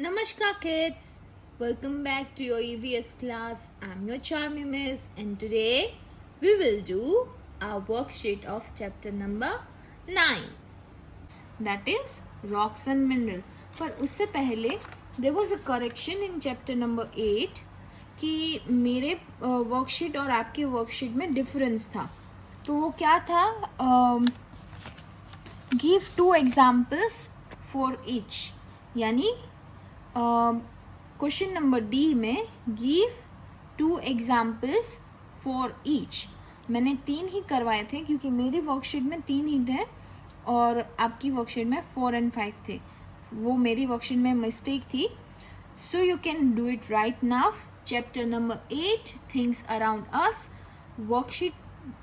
Namaskar kids, welcome back to your EVS class. I'm your charming miss and today we will do our worksheet of chapter number 9, that is rocks and mineral. पर उससे पहले there was a correction in chapter number 8 कि मेरे worksheet और आपके worksheet में difference था. तो वो क्या था? गिव 2 एग्जाम्पल्स फॉर ईच, यानी क्वेश्चन नंबर डी में गिव 2 एग्जाम्पल्स फॉर ईच. मैंने 3 ही करवाए थे क्योंकि मेरी वर्कशीट में 3 ही थे और आपकी वर्कशीट में 4 and 5 थे. वो मेरी वर्कशीट में मिस्टेक थी. So you can do it right now. Chapter number 8 things around us, worksheet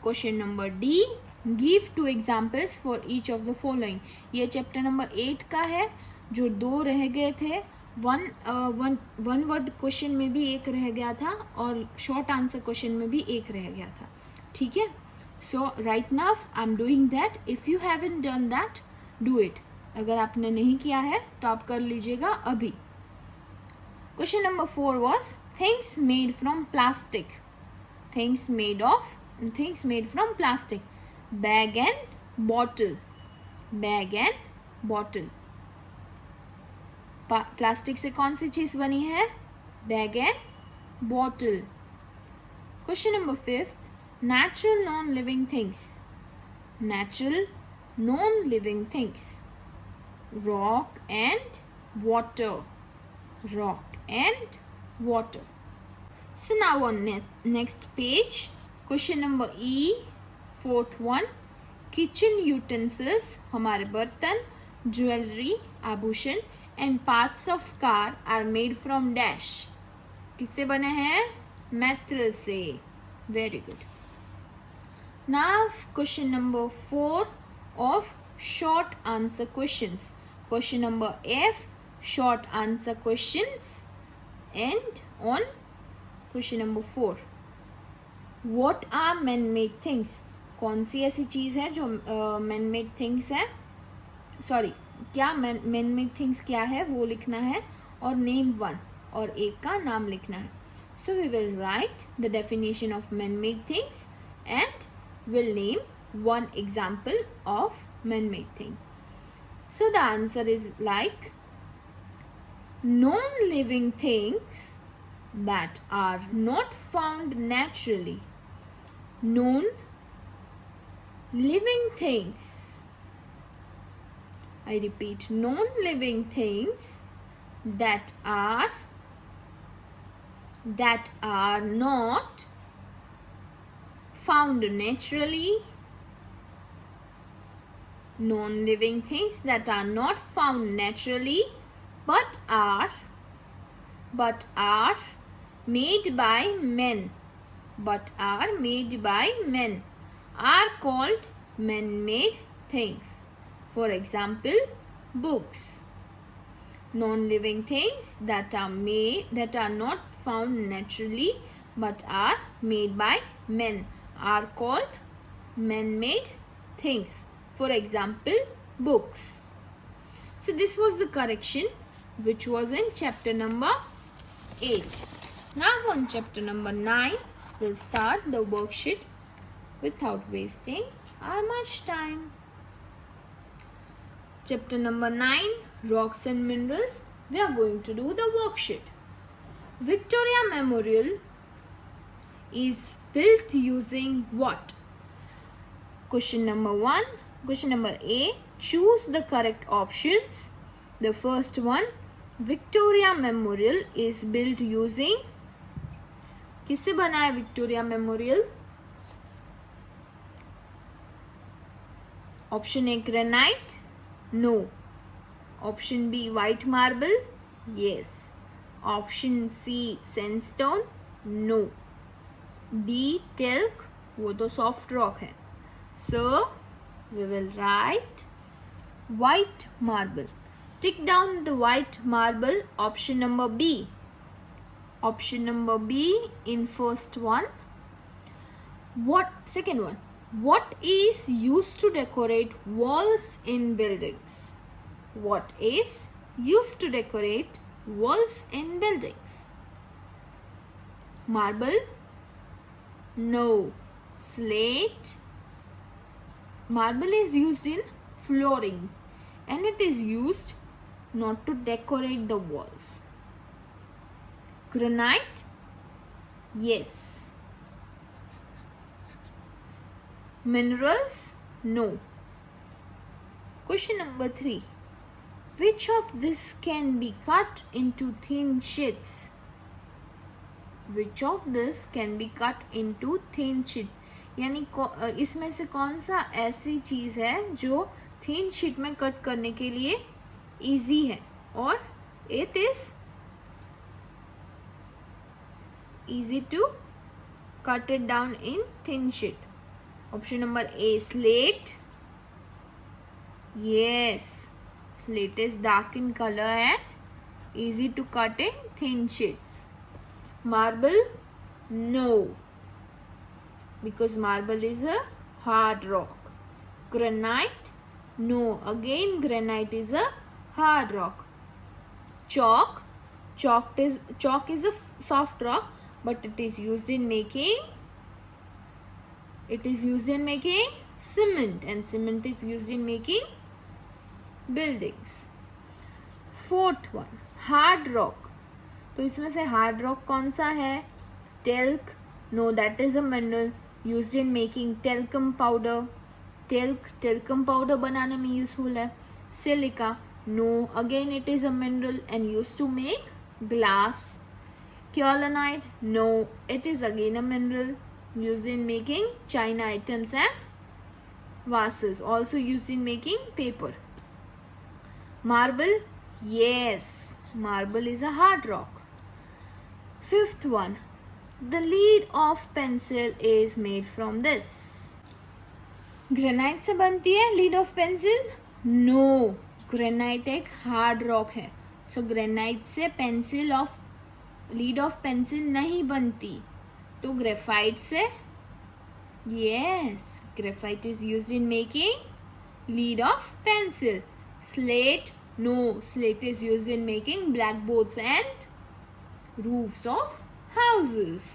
question number D, give 2 examples for each of the following. ये चैप्टर नंबर 8 का है. जो 2 रह गए थे, वन वर्ड क्वेश्चन में भी एक रह गया था और शॉर्ट आंसर क्वेश्चन में भी एक रह गया था. ठीक है. So right now I am doing that. If you haven't done that, do it. अगर आपने नहीं किया है तो आप कर लीजिएगा अभी. Question number 4 was things made from plastic. Things made from plastic. Bag and bottle. Bag and bottle. Plastic से कौन सी चीज बनी है? Bag and bottle. Question number 5, natural non living things. Natural non living things. Rock and water. Rock and water. So now on next page, question number E, 4th one, kitchen utensils, हमारे बर्तन, jewellery, आभूषण, and parts of car are made from dash. किससे बने हैं? Metal से. Very good. Now question number 4 of short answer questions. Question number F, short answer questions, and on question number 4, what are man-made things? कौन सी ऐसी चीज़ है जो man-made things है? Sorry, क्या man-made things क्या है वो लिखना है और नेम 1 और एक का नाम लिखना है. So we will write the definition of man-made things and will name 1 example of man-made thing. So the answer is like non-living things that are not found naturally. Non-living things. I repeat, non-living things that are not found naturally. Non-living things that are not found naturally but are made by men. Are called man-made things. For example, books. Non-living things that are not found naturally but are made by men are called man-made things. For example, books. So this was the correction which was in chapter number 8. Now on chapter number 9, we'll start the worksheet without wasting our much time. Chapter number 9, rocks and minerals. We are going to do the worksheet. Victoria Memorial is built using what? Question number 1. Question number A. Choose the correct options. The first one, Victoria Memorial is built using. किससे बना है Victoria Memorial? Option A, granite. No. Option B, white marble. Yes. Option C, sandstone. No. D, talc. वो तो soft rock है. So we will write white marble. Tick down the white marble. Option number B. Option number B in first one. Second one. What is used to decorate walls in buildings? What is used to decorate walls in buildings. Marble, no. Slate, marble is used in flooring and it is used not to decorate the walls. Granite, yes. Minerals, no. Question number 3. Which of this can be cut into thin sheets? Which of this can be cut into thin sheet? यानी इसमें से कौन सा ऐसी चीज है जो thin sheet में कट करने के लिए इजी है और it is easy to cut it down in thin sheet. Option number A, slate. Yes, slate is dark in color and easy to cut in thin sheets. Marble, no, because marble is a hard rock. Granite, no, again granite is a hard rock. Chalk is a soft rock, but it is used in making cement, and cement is used in making buildings. Fourth one, hard rock. तो इसमें से hard rock कौन सा है? Talc, no, that is a mineral used in making talcum powder. Talcum powder बनाने में useful है. Silica, no, again it is a mineral and used to make glass. Kaolinite, no, it is again a mineral used in making china items and vases, also used in making paper. Marble, yes, marble is a hard rock. Fifth one, the lead of pencil is made from this. Granite से बनती है lead of pencil? No, granite एक hard rock है, so granite से lead of pencil नहीं बनती. तो graphite से, yes, graphite is used in making lead of pencil. Slate, no, slate is used in making black boards and roofs of houses.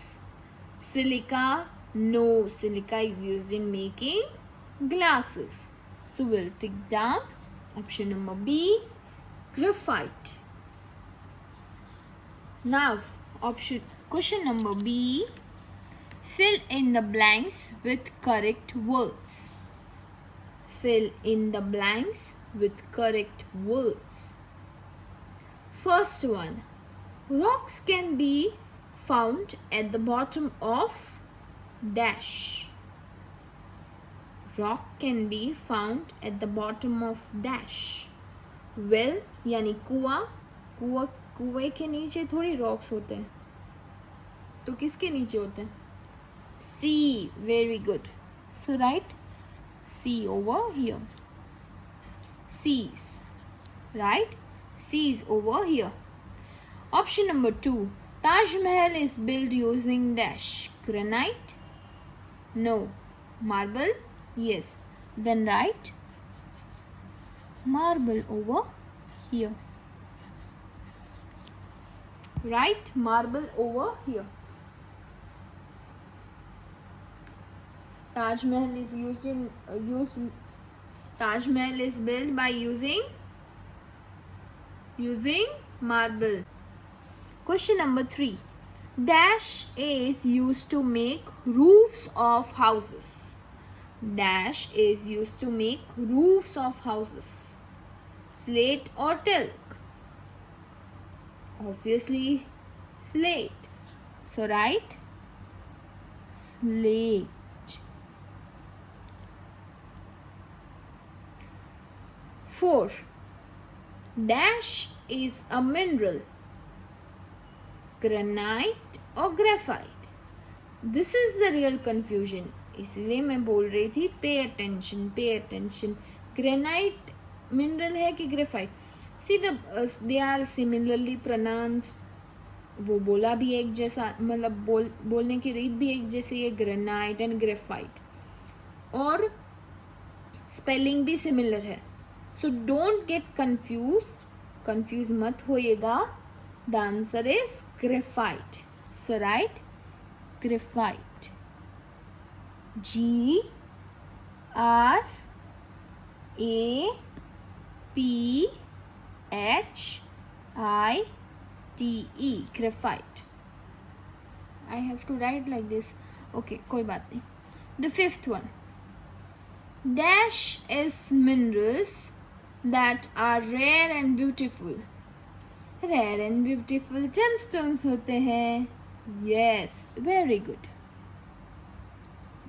Silica, no, silica is used in making glasses. So we'll tick down option number B, graphite. Now question number B, fill in the blanks with correct words. Fill in the blanks with correct words. First one, rocks can be found at the bottom of dash. Rock can be found at the bottom of dash. Well, यानी कुएं के नीचे थोड़ी rocks होते हैं, तो किसके नीचे होते हैं? C, very good. So write C over here. C's, right? C is over here. Option number 2, Taj Mahal is built using dash. Granite? No. Marble? Yes. Then write marble over here. Write marble over here. Taj Mahal is Taj Mahal is built by using marble. Question number 3. Dash is used to make roofs of houses. Dash is used to make roofs of houses. Slate or talc? Obviously slate. So write slate. 4. Dash is a mineral. Granite or graphite? This is the real confusion. इसलिए मैं बोल रही थी pay attention. Granite mineral है कि graphite? See they are similarly pronounced. वो बोला भी एक जैसा, मतलब बोलने की रीत भी एक जैसी है, ग्रेनाइट एंड ग्रेफाइट, और स्पेलिंग भी सिमिलर है. सो डोंट गेट कंफ्यूज मत होइएगा. The answer is graphite. So write graphite. G R A P H I T E, graphite. I have to write like this. Okay, कोई बात नहीं. The fifth one. Dash is minerals that are rare and beautiful. Rare and beautiful gemstones होते हैं. Yes, very good.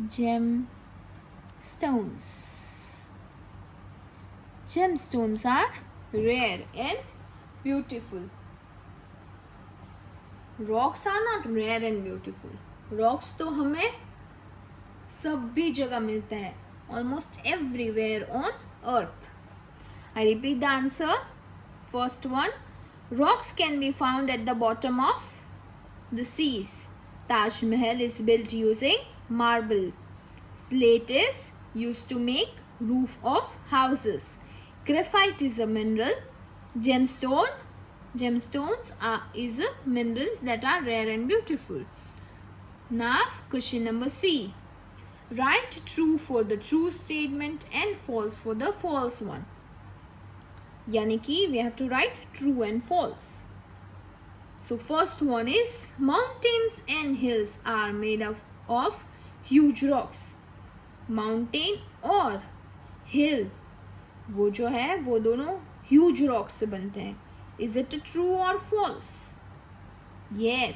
Gemstones. Gemstones are rare and beautiful. Rocks are not rare and beautiful. Rocks तो हमें सभी जगह मिलता है. Almost everywhere on earth. I repeat the answer. First one. Rocks can be found at the bottom of the seas. Taj Mahal is built using marble. Slate is used to make roof of houses. Graphite is a mineral. Gemstones is minerals that are rare and beautiful. Now question number C. Write true for the true statement and false for the false one. यानी कि we have to write true and false. So first one is mountains and hills are made of huge rocks. Mountain और hill वो जो है वो दोनों huge rocks से बनते हैं. Is it true or false? Yes.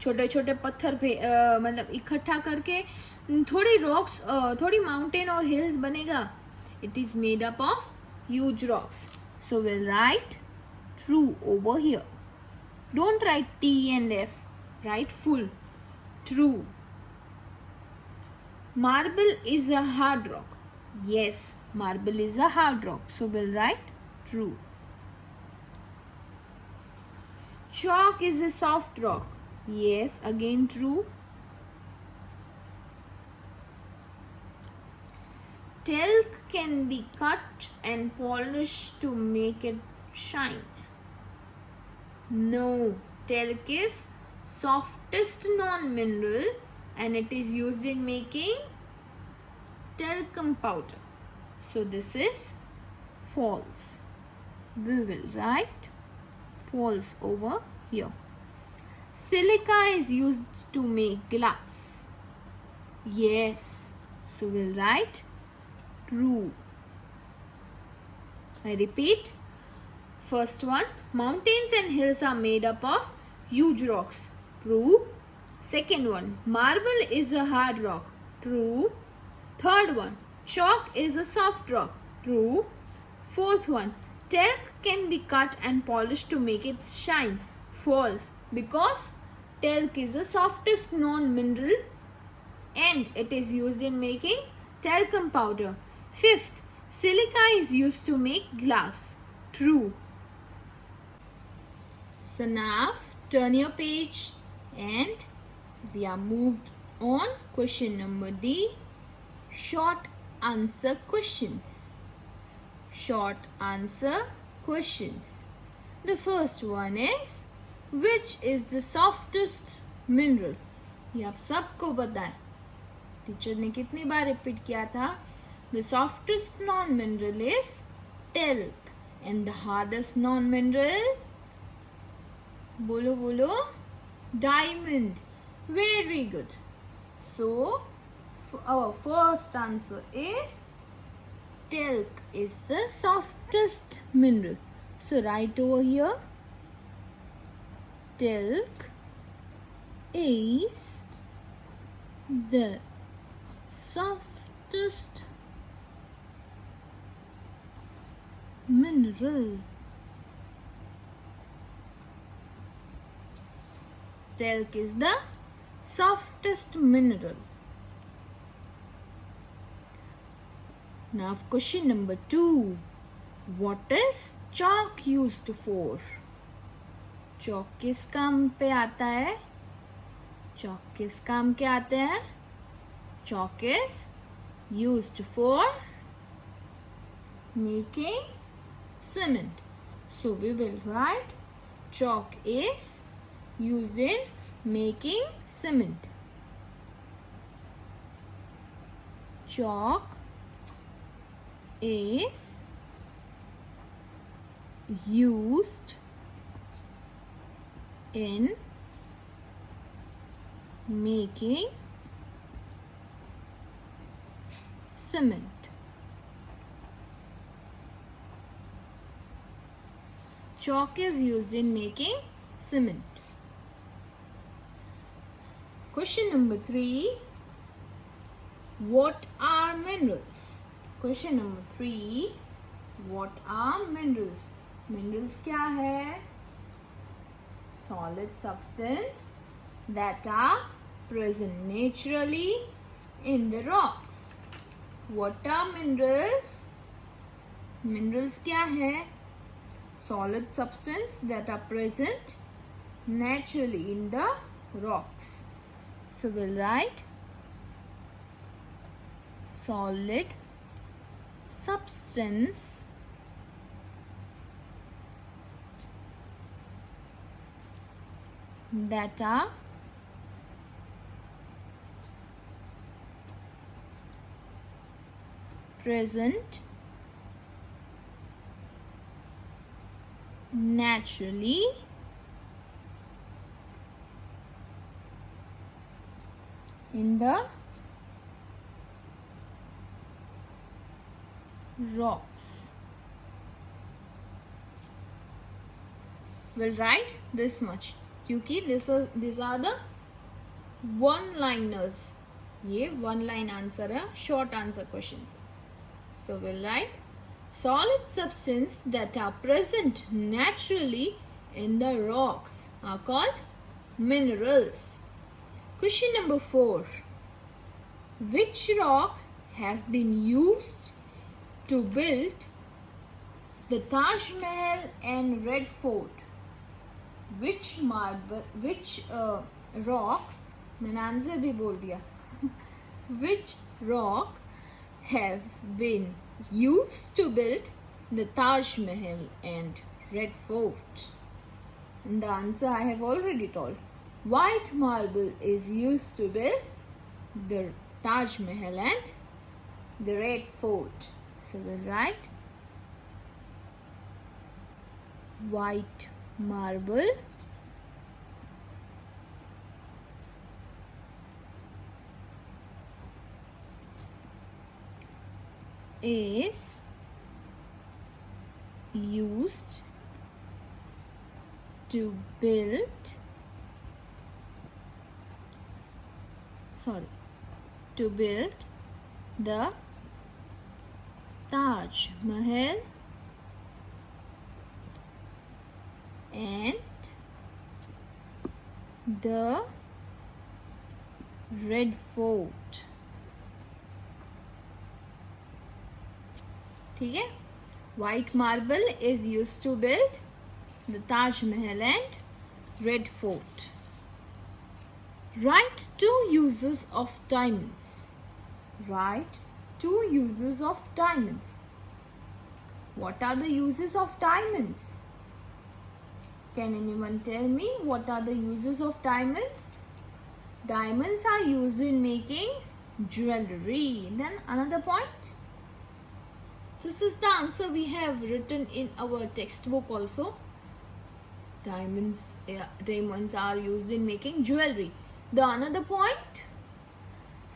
छोटे छोटे पत्थर पे मतलब इकट्ठा करके थोड़ी rocks थोड़ी mountain और hills बनेगा. It is made up of huge rocks. So we'll write true over here. Don't write T and F. Write full. True. Marble is a hard rock. Yes, marble is a hard rock. So we'll write true. Chalk is a soft rock. Yes, again true. Talc can be cut and polished to make it shine. No, talc is softest non-mineral and it is used in making talcum powder. So this is false. We will write false over here. Silica is used to make glass. Yes, so we'll write true. I repeat. First one, mountains and hills are made up of huge rocks. True. Second one, marble is a hard rock. True. Third one, chalk is a soft rock. True. Fourth one, talc can be cut and polished to make it shine. False. Because talc is the softest non-mineral and it is used in making talcum powder. Fifth, silica is used to make glass. True. So now turn your page and we are moved on. Question number D. Short answer questions. Short answer questions. The first one is, which is the softest mineral? ये आप सबको पता है. Teacher ने कितनी बार repeat किया था? The softest non-mineral is talc and the hardest non-mineral, बोलो बोलो, diamond. Very good. So our first answer is talc is the softest mineral. So write over here, talc is the softest mineral. Talc is the softest mineral. Now question number 2. What is chalk used for? Chalk किस काम पे आता है? Chalk किस काम के आते हैं? Chalk is used for making cement. So we will write Chalk is used in making cement. Chalk is used in making cement. Chalk is used in making cement. Question number 3. What are minerals? Question number 3. What are minerals? Minerals क्या है? Solid substance that are present naturally in the rocks. What are minerals? Minerals क्या है? Solid substance that are present naturally in the rocks. So we'll write solid substance that are present naturally in the rocks. We'll write this much क्योंकि these are the one-liners. ये one line answer है, short answer questions. So we'll write solid substance that are present naturally in the rocks are called minerals. Question number 4. Which rock have been used to build the Taj Mahal and Red Fort? Which rock, मैंने answer भी बोल दिया. Which rock have been used to build the Taj Mahal and Red Fort? And the answer I have already told. White marble is used to build the Taj Mahal and the Red Fort. So we'll write white marble is used to build the Taj Mahal and the Red Fort. ठीक है? White marble is used to build the Taj Mahal and Red Fort. Write 2 uses of diamonds. Write 2 uses of diamonds. What are the uses of diamonds? Can anyone tell me what are the uses of diamonds? Diamonds are used in making jewelry. Then another point. This is the answer we have written in our textbook also. Diamonds are used in making jewelry. The another point.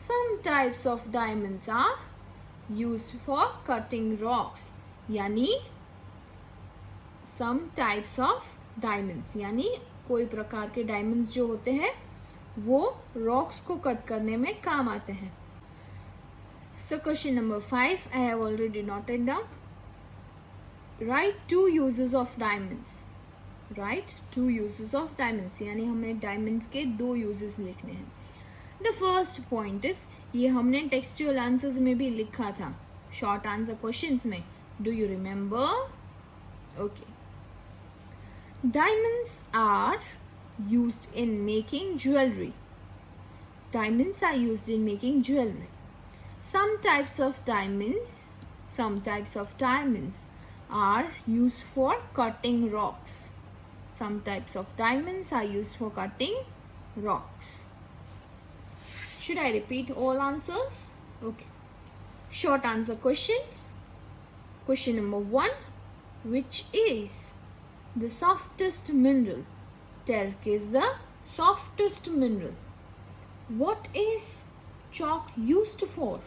Some types of diamonds are used for cutting rocks. यानी some types of diamonds यानी कोई प्रकार के diamonds जो होते हैं वो rocks को cut करने में काम आते हैं. So question number 5 I have already noted down. Write 2 uses of diamonds. Write 2 uses of diamonds यानी हमें diamonds के 2 uses लिखने हैं. The first point is ये हमने textual answers में भी लिखा था short answer questions में. Do you remember? Okay. Diamonds are used in making jewelry. Diamonds are used in making jewelry. Some types of diamonds are used for cutting rocks. Some types of diamonds are used for cutting rocks. Should I repeat all answers? Okay. Short answer questions. Question number 1. Which is the softest mineral? Talc is the softest mineral. What is chalk used for?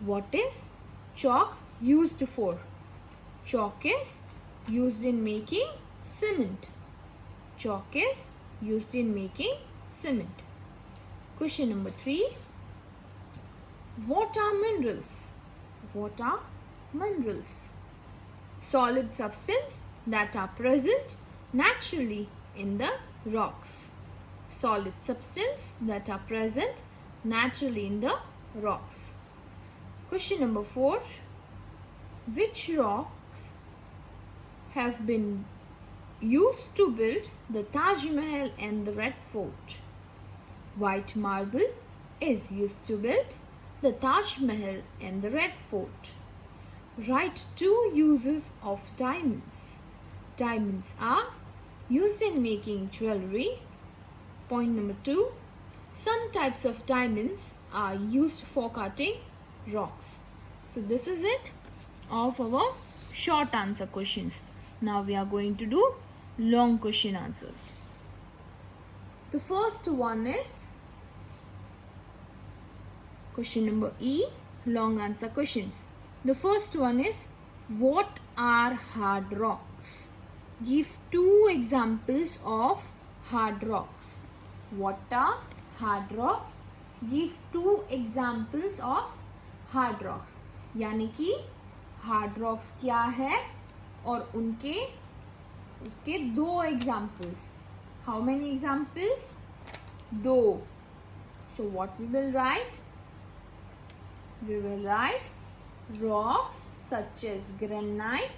What is chalk used for? Chalk is used in making cement. Chalk is used in making cement. Question number 3. What are minerals? What are minerals? Solid substance that are present naturally in the rocks. Solid substance that are present naturally in the rocks. Question number 4. Which rocks have been used to build the Taj Mahal and the Red Fort? White marble is used to build the Taj Mahal and the Red Fort. Write 2 uses of diamonds. Diamonds are used in making jewelry. Point number 2. Some types of diamonds are used for cutting rocks. So this is it of our short answer questions. Now we are going to do long question answers. The first one is question number E, long answer questions. The first one is, what are hard rocks? Give 2 examples of hard rocks. What are hard rocks? Give 2 examples of hard rocks. यानी कि hard rocks क्या है और उसके 2 examples. How many examples? 2. So what we will write? We will write rocks such as granite,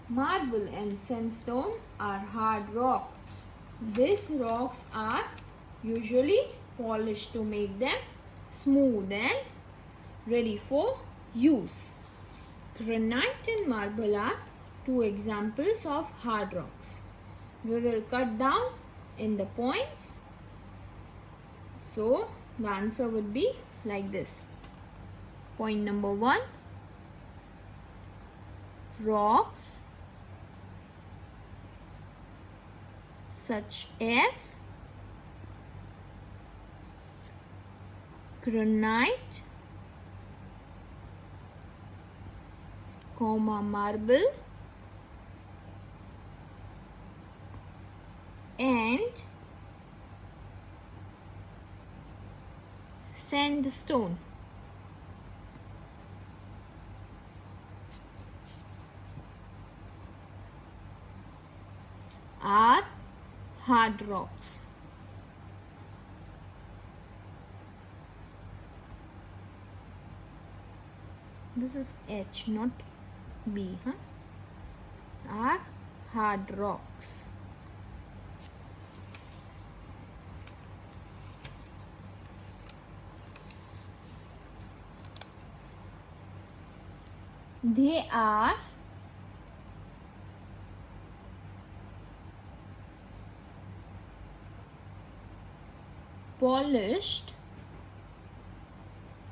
marble and sandstone are hard rock. These rocks are usually polished to make them smooth and ready for use. Granite and marble are 2 examples of hard rocks. We will cut down in the points. So the answer would be like this. Point number 1. Rocks such as granite, marble and sandstone are hard rocks. This is H, not B, huh? Are hard rocks. They are polished,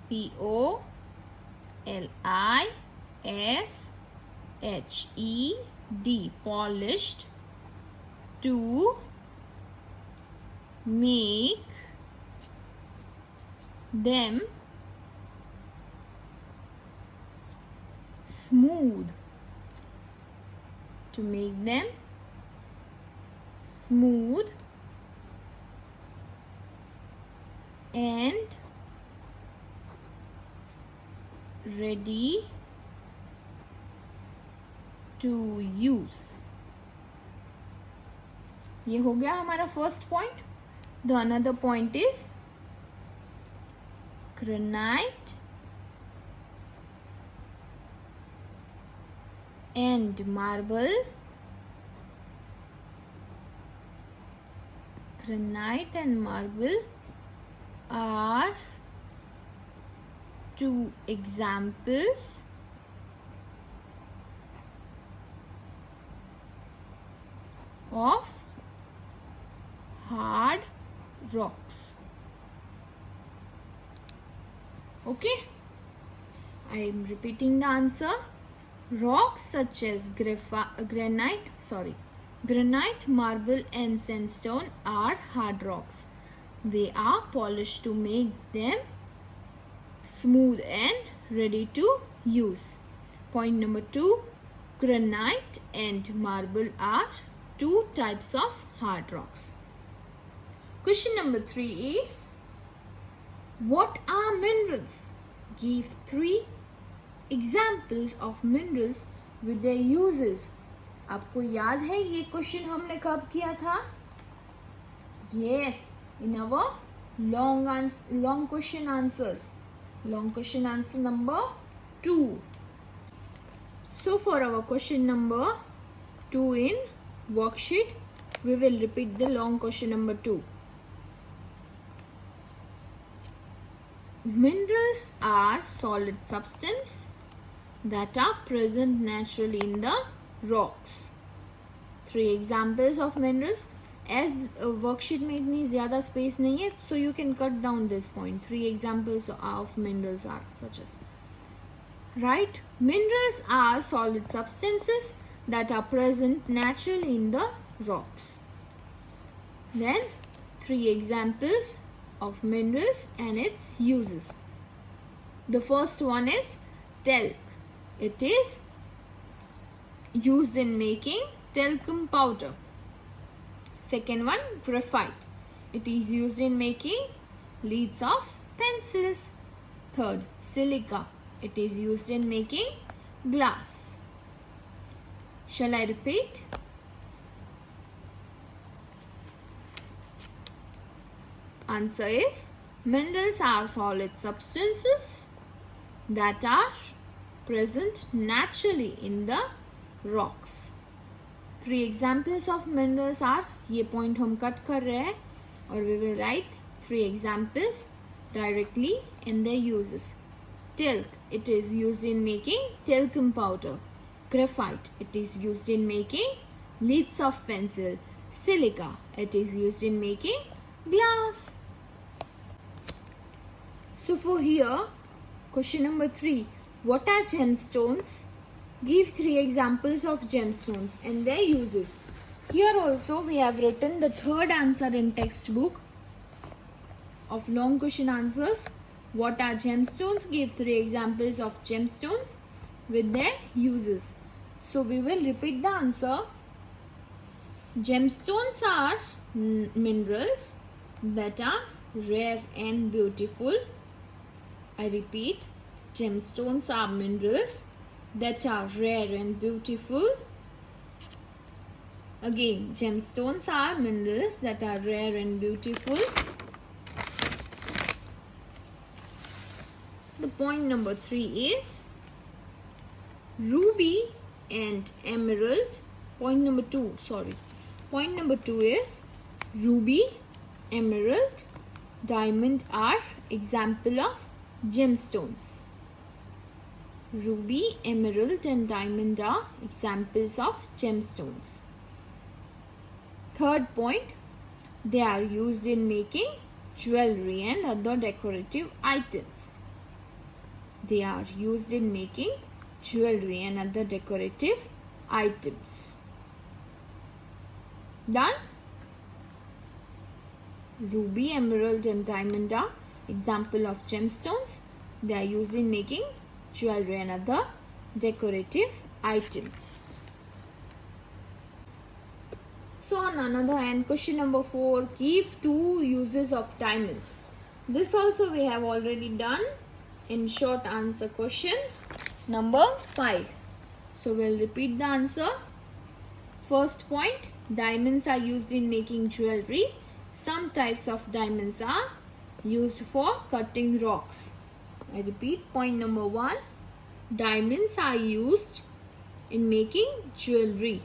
P-O-L-I-S-H-E-D, polished to make them smooth. To make them smooth and ready to use. ये हो गया हमारा first point. The another point is granite and marble. Granite and marble are 2 examples of rocks. Okay, I am repeating the answer. Rocks such as granite, marble and sandstone are hard rocks. They are polished to make them smooth and ready to use. Point number 2, granite and marble are two types of hard rocks. Question number 3 is, what are minerals? Give 3 examples of minerals with their uses. आपको याद है ये question हमने कब किया था? Yes, in our long question answers. Long question answer number 2. So for our question number 2 in worksheet, we will repeat the long question number 2. Minerals are solid substance that are present naturally in the rocks. 3 examples of minerals. As worksheet में इतनी ज़्यादा space नहीं है, so you can cut down this point. 3 examples of minerals are such as, right? Minerals are solid substances that are present naturally in the rocks. Then 3 examples of minerals and its uses. The first one is talc. It is used in making talcum powder. Second one, graphite. It is used in making leads of pencils. Third, silica. It is used in making glass. Shall I repeat? Answer is, minerals are solid substances that are present naturally in the rocks. 3 examples of minerals are, ये point हम cut कर रहे हैं और we will write 3 examples directly and their uses. Talc, it is used in making talcum powder. Graphite, it is used in making leads of pencil. Silica, it is used in making glass. So for here, question number 3, what are gemstones? Give 3 examples of gemstones and their uses. Here also we have written the third answer in textbook of long question answers. What are gemstones? Give 3 examples of gemstones with their uses. So we will repeat the answer. Gemstones are minerals that are rare and beautiful. I repeat, gemstones are minerals that are rare and beautiful. Again, gemstones are minerals that are rare and beautiful. The point number 3 is ruby and emerald. Point number 2 is ruby, emerald, diamond are example of gemstones. Ruby, emerald and diamond are examples of gemstones. Third point, they are used in making jewelry and other decorative items. They are used in making jewelry and other decorative items. Done? Ruby, emerald and diamond are example of gemstones. They are used in making jewelry and other decorative items. So on another hand, question number 4, give 2 uses of diamonds. This also we have already done in short answer questions number 5. So we'll repeat the answer. First point, diamonds are used in making jewelry. Some types of diamonds are used for cutting rocks. I repeat, point number 1, diamonds are used in making jewelry.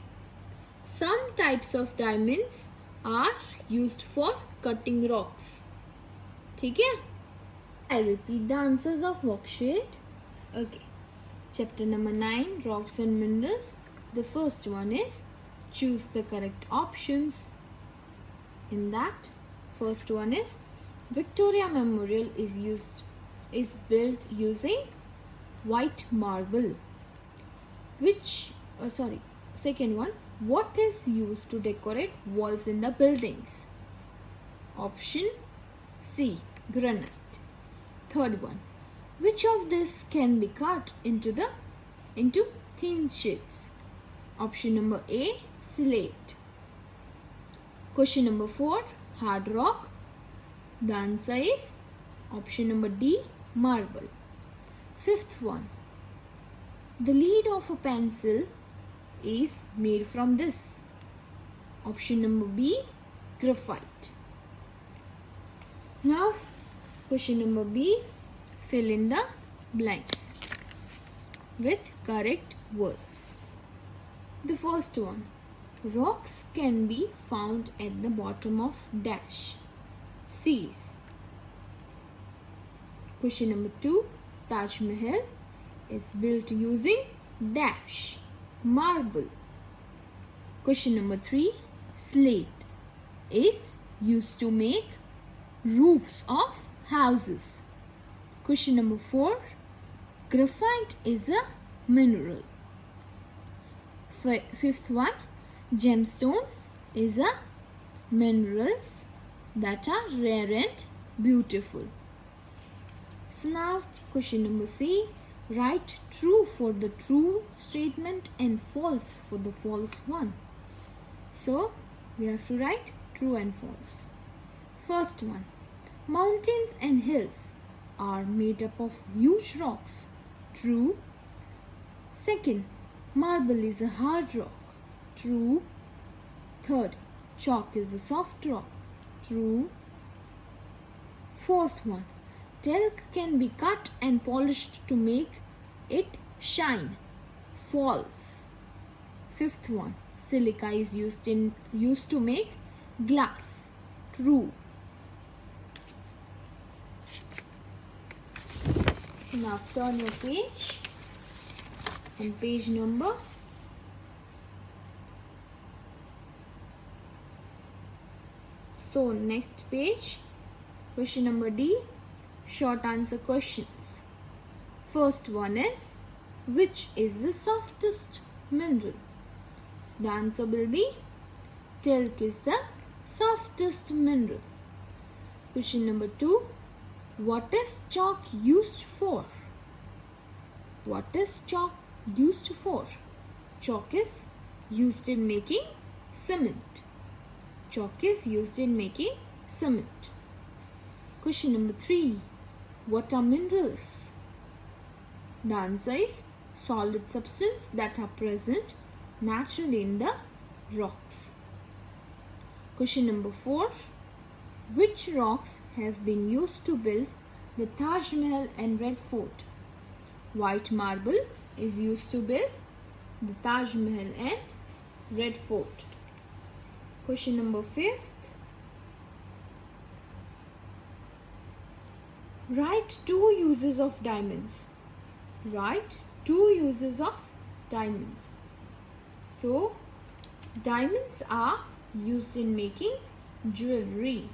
Some types of diamonds are used for cutting rocks. ठीक है? I repeat the answers of worksheet. Okay. Chapter number 9, rocks and minerals. The first one is choose the correct options. In that, First one is Victoria Memorial is built using white marble. Second one, what is used to decorate walls in the buildings? Option C, granite. Third one, which of this can be cut into thin sheets? Option number A, slate. Question number 4, hard rock. The answer is option number D, marble. Fifth one, the lead of a pencil is made from this. Option number B, graphite. Now, question number B, fill in the blanks with correct words. The first one, rocks can be found at the bottom of dash, seas. Question number 2, Taj Mahal is built using dash, marble. Question number 3, slate is used to make roofs of houses. Question number 4, graphite is a mineral. Fifth one, gemstones is a minerals that are rare and beautiful. So now question number C, write true for the true statement and false for the false one. So we have to write true and false. First one, mountains and hills are made up of huge rocks. True. Second, marble is a hard rock. True. Third, chalk is a soft rock. True. Fourth one, talc can be cut and polished to make it shine. False. Fifth one, silica is used to make glass. True. So now turn your page on page number 4. Next page, question number D, short answer questions. First one is, which is the softest mineral? So the answer will be talc is the softest mineral. Question number 2, what is chalk used for? What is chalk used for? Chalk is used in making cement. Chalk is used in making cement. Question number 3, what are minerals? The answer is solid substance that are present naturally in the rocks. Question number 4, which rocks have been used to build the Taj Mahal and Red Fort? White marble is used to build the Taj Mahal and Red Fort. Question number 5, write 2 uses of diamonds. Write 2 uses of diamonds. So, diamonds are used in making jewelry.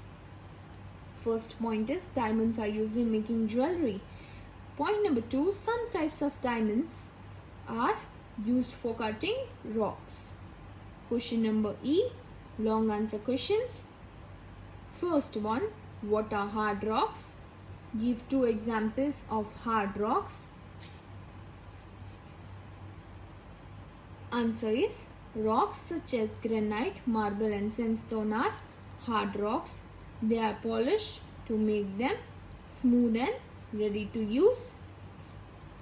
First point is diamonds are used in making jewelry. Point number 2, some types of diamonds are used for cutting rocks. Question number E, long answer questions. First one, what are hard rocks? Give 2 examples of hard rocks. Answer is rocks such as granite, marble and sandstone are hard rocks. They are polished to make them smooth and ready to use.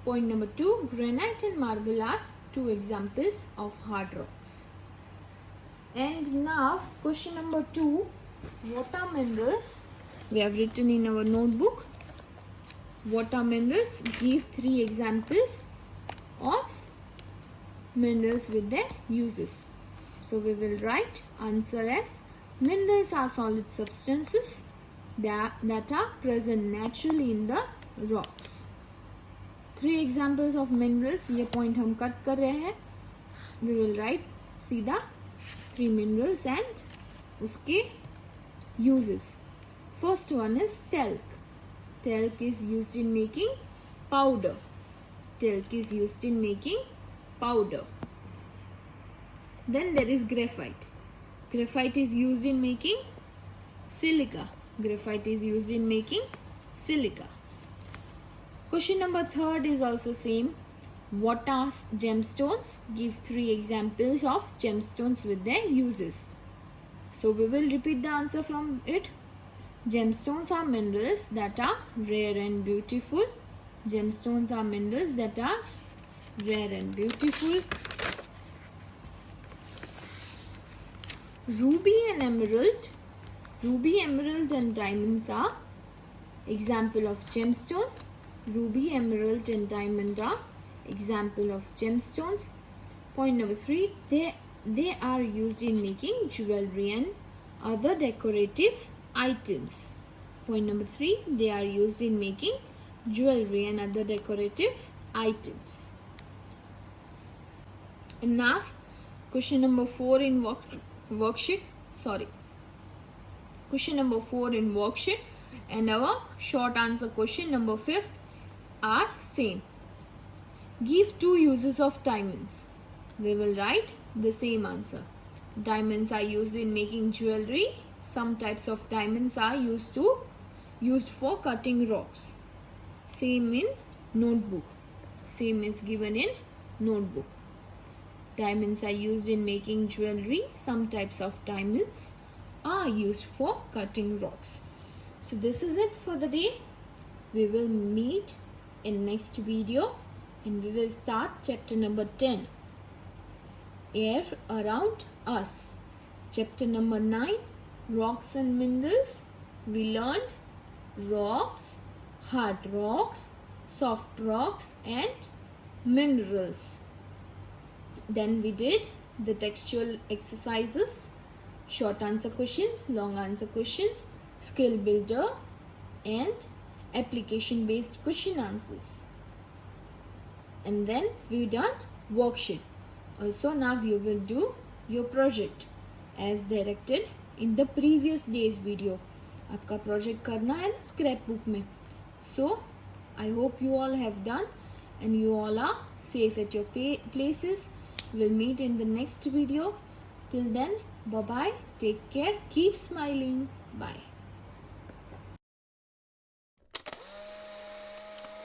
Point number 2, granite and marble are 2 examples of hard rocks. And now question number 2, what are minerals? We have written in our notebook, what are minerals? Give 3 examples of minerals with their uses. So we will write answer as minerals are solid substances that are present naturally in the rocks. 3 examples of minerals, ये point हम cut कर रहे हैं. We will write सीधा 3 minerals and उसके uses. first one is talc. Talc is used in making powder. Talc is used in making powder. Then there is graphite. Graphite is used in making silica. Graphite is used in making silica. Question number 3 is also same. What are gemstones? Give 3 examples of gemstones with their uses. So we will repeat the answer from it. Gemstones are minerals that are rare and beautiful. Gemstones are minerals that are rare and beautiful. Ruby and emerald. Ruby, emerald and diamonds are example of gemstone. Ruby, emerald and diamond are example of gemstones. Point number 3, they are used in making jewelry and other decorative items. Point number 3, they are used in making jewelry and other decorative items. And now question number 4 in worksheet. Question number 4 in worksheet and our short answer question number 5 are same. Give 2 uses of diamonds. We will write the same answer. Diamonds are used in making jewelry. Some types of diamonds are used for cutting rocks. Same in notebook. Same is given in notebook. Diamonds are used in making jewelry. Some types of diamonds are used for cutting rocks. So this is it for the day. We will meet in next video and we will start chapter number 10, Air Around Us. Chapter number 9, Rocks and Minerals. We learned rocks, hard rocks, soft rocks and minerals. Then we did the textual exercises, short answer questions, long answer questions, skill builder and application based question answers. And then we done worksheet. Also now you will do your project as directed in the previous day's video. आपका project करना है ना scrapbook में. So I hope you all have done and you all are safe at your places. We'll meet in the next video. Till then, bye bye. Take care. Keep smiling. Bye.